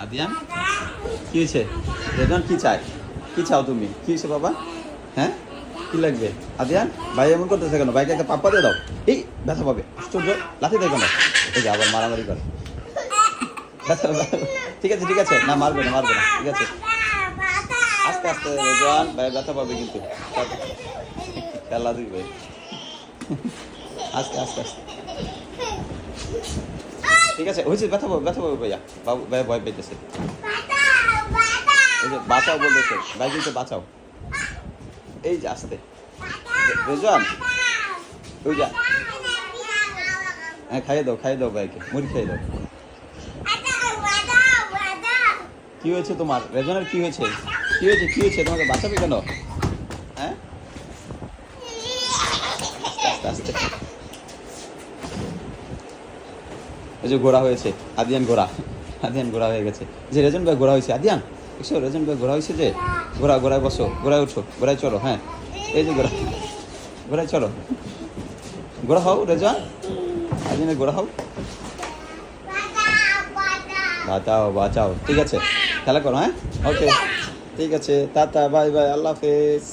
আদিয়ান কি হয়েছে? রেজন কি চায়? কি চাও তুমি? কি হয়েছে বাবা? হ্যাঁ কি লাগবে? আদিয়ান ভাই এমন করতেছে কেন? ভাইকে একটা পাপ্পা দিয়ে দাও। এই ব্যথা পাবে, আশ্চর্য, লাথি দেয় কেন? এই যে আবার মারামারি করে। ঠিক আছে ঠিক আছে, না মারবে না মারবে না, ঠিক আছে। আস্তে আস্তে রেজওয়ান ভাই ব্যথা পাবে কিন্তু। খেলা দিবে। আস্তে আস্তে আস্তে, ঠিক আছে হয়েছে, ব্যথা পাবে ভাইয়া। বাবু ভাইয়া ভয় পেতেছে। এই যে বাঁচাও বলতেছে ভাই, কিন্তু বাঁচাও। এই যে আস্তে রেজওয়ান, ওই যা, হ্যাঁ খাইয়ে দাও ভাইকে, মুড়ি খাইয়ে দাও। কি হয়েছে তোমার রেজনের? কি হয়েছে? কি হয়েছে? কি হয়েছে? তোমাকে বাঁচাবে কেন? হ্যাঁ আস্তে আস্তে। ওই যে ঘোড়া হয়েছে আদিয়ান, ঘোড়া হয়ে গেছে। যে রেজন ভাই ঘোড়া হয়েছে আদিয়ান, দেখছো রেজন ভাই ঘোড়া হয়েছে যে। ঘোড়ায় বসো, ঘোড়ায় উঠো, ঘোড়ায় চলো। হ্যাঁ এই যে ঘোড়ায় চলো, ঘোড়া হও রেজন, আদিয়ানের ঘোড়া হও। বাঁচাও, ঠিক আছে খেলা করো। হ্যাঁ ওকে ঠিক আছে, টাটা বাই বাই, আল্লাহ হাফেজ।